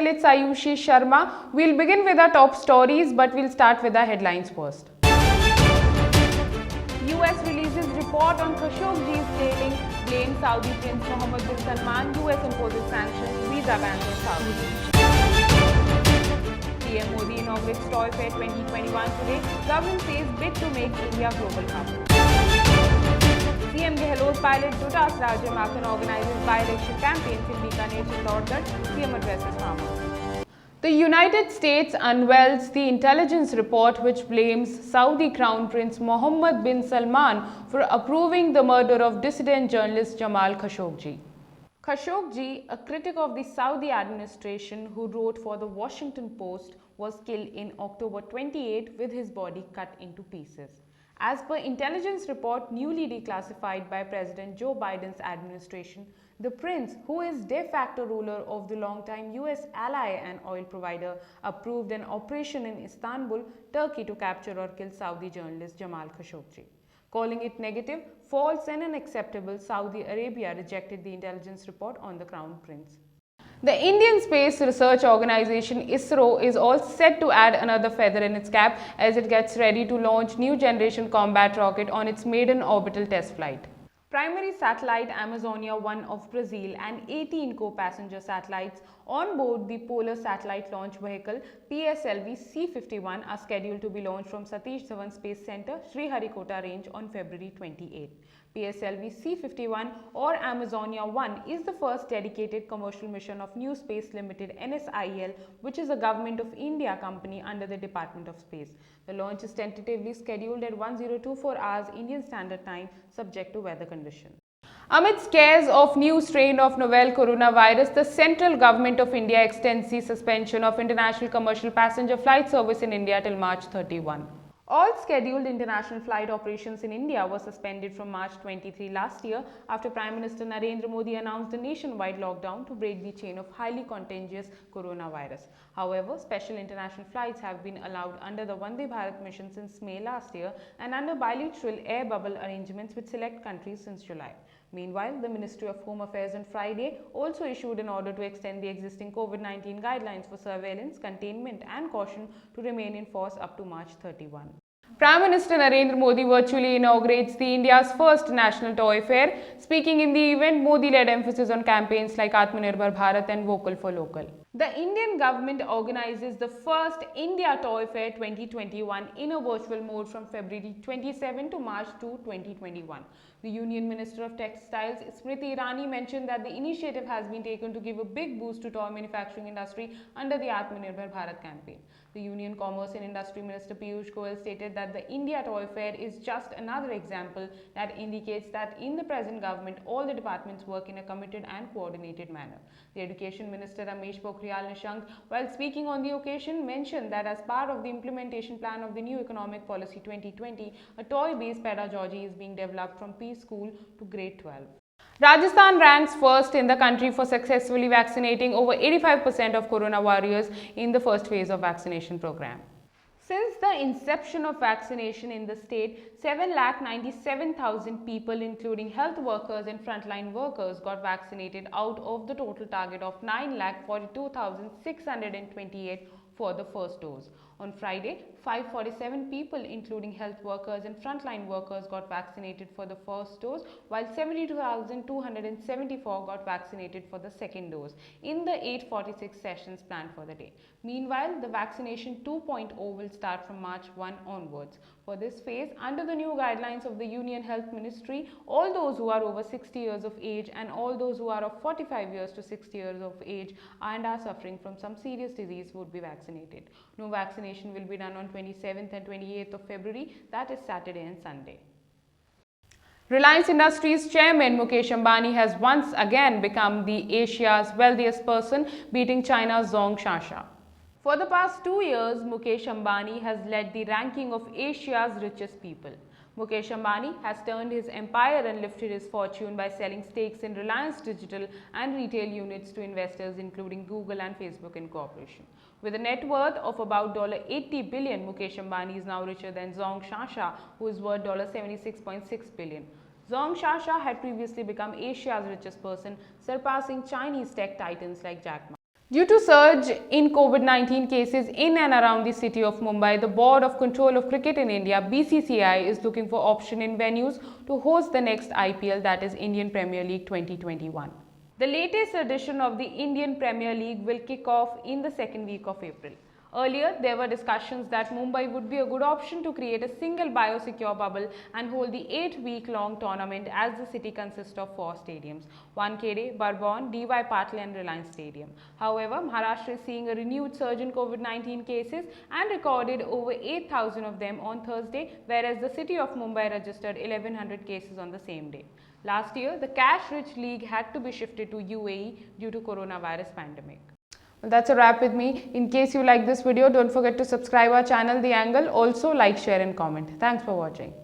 Serial, it's Ayushi Sharma. We'll begin with our top stories, but we'll start with the headlines first. US releases report on Khashoggi's sailing, blames Saudi Prince Mohammed bin Salman. US imposes sanctions, visa bans on Saudi. PM Modi inaugurates Toy Fair 2021 today. Government says bid to make India global hub. CM Gehlot pilot Dutas Rajya Makhan organizes by-election campaigns in Bikaner Chittorgarh. CM addresses farmers. The United States unveils the intelligence report which blames Saudi Crown Prince Mohammed bin Salman for approving the murder of dissident journalist Jamal Khashoggi. Khashoggi, a critic of the Saudi administration who wrote for the Washington Post, was killed in October 28 with his body cut into pieces. As per intelligence report newly declassified by President Joe Biden's administration, the prince, who is de facto ruler of the longtime US ally and oil provider, approved an operation in Istanbul, Turkey to capture or kill Saudi journalist Jamal Khashoggi. Calling it negative, false and unacceptable, Saudi Arabia rejected the intelligence report on the Crown Prince. The Indian Space Research Organisation ISRO is all set to add another feather in its cap as it gets ready to launch new generation combat rocket on its maiden orbital test flight. Primary satellite Amazonia 1 of Brazil and 18 co-passenger satellites on board the Polar Satellite Launch Vehicle PSLV C-51 are scheduled to be launched from Satish Dhawan Space Center, Sriharikota Range on February 28. PSLV C-51 or Amazonia 1 is the first dedicated commercial mission of New Space Limited NSIL, which is a Government of India company under the Department of Space. The launch is tentatively scheduled at 1024 hours Indian Standard Time, subject to weather conditions. Amid scares of new strain of novel coronavirus, the central government of India extends the suspension of international commercial passenger flight service in India till March 31. All scheduled international flight operations in India were suspended from March 23 last year after Prime Minister Narendra Modi announced a nationwide lockdown to break the chain of highly contagious coronavirus. However, special international flights have been allowed under the Vande Bharat mission since May last year and under bilateral air bubble arrangements with select countries since July. Meanwhile, the Ministry of Home Affairs on Friday also issued an order to extend the existing COVID-19 guidelines for surveillance, containment and caution to remain in force up to March 31. Prime Minister Narendra Modi virtually inaugurates the India's first national toy fair. Speaking in the event, Modi led emphasis on campaigns like Atmanirbhar Bharat and Vocal for Local. The Indian government organizes the first India Toy Fair 2021 in a virtual mode from February 27 to March 2, 2021. The Union Minister of Textiles, Smriti Irani, mentioned that the initiative has been taken to give a big boost to toy manufacturing industry under the Atmanirbhar Bharat campaign. The Union Commerce and Industry Minister Piyush Goyal stated that the India Toy Fair is just another example that indicates that in the present government, all the departments work in a committed and coordinated manner. The Education Minister Ramesh Pokhriyal Nishank, while speaking on the occasion, mentioned that as part of the implementation plan of the New Economic Policy 2020, a toy-based pedagogy is being developed from preschool to grade 12. Rajasthan ranks first in the country for successfully vaccinating over 85% of corona warriors in the first phase of vaccination program. Since the inception of vaccination in the state, 7,97,000 people including health workers and frontline workers got vaccinated out of the total target of 9,42,628 for the first dose. On Friday, 547 people including health workers and frontline workers got vaccinated for the first dose, while 72,274 got vaccinated for the second dose in the 846 sessions planned for the day. Meanwhile, the vaccination 2.0 will start from March 1 onwards. For this phase, under the new guidelines of the Union Health Ministry, all those who are over 60 years of age and all those who are of 45 years to 60 years of age and are suffering from some serious disease would be vaccinated. No vaccination will be done on 27th and 28th of February, that is Saturday and Sunday. Reliance Industries chairman Mukesh Ambani has once again become the Asia's wealthiest person, beating China's Zhong Shasha. For the past 2 years, Mukesh Ambani has led the ranking of Asia's richest people. Mukesh Ambani has turned his empire and lifted his fortune by selling stakes in Reliance Digital and retail units to investors including Google and Facebook Incorporation. With a net worth of about $80 billion, Mukesh Ambani is now richer than Zhong Shasha, who is worth $76.6 billion. Zhong Shasha had previously become Asia's richest person, surpassing Chinese tech titans like Jack Ma. Due to surge in COVID-19 cases in and around the city of Mumbai, the Board of Control of Cricket in India (BCCI) is looking for option in venues to host the next IPL, that is Indian Premier League 2021. The latest edition of the Indian Premier League will kick off in the second week of April. Earlier, there were discussions that Mumbai would be a good option to create a single biosecure bubble and hold the 8-week-long tournament, as the city consists of 4 stadiums: Wankhede, Bourbon, DY Patil and Reliance Stadium. However, Maharashtra is seeing a renewed surge in COVID-19 cases and recorded over 8,000 of them on Thursday, whereas the city of Mumbai registered 1,100 cases on the same day. Last year, the cash-rich league had to be shifted to UAE due to coronavirus pandemic. Well, that's a wrap with me. In case you like this video, don't forget to subscribe our channel The Angle. Also like, share and comment. Thanks for watching.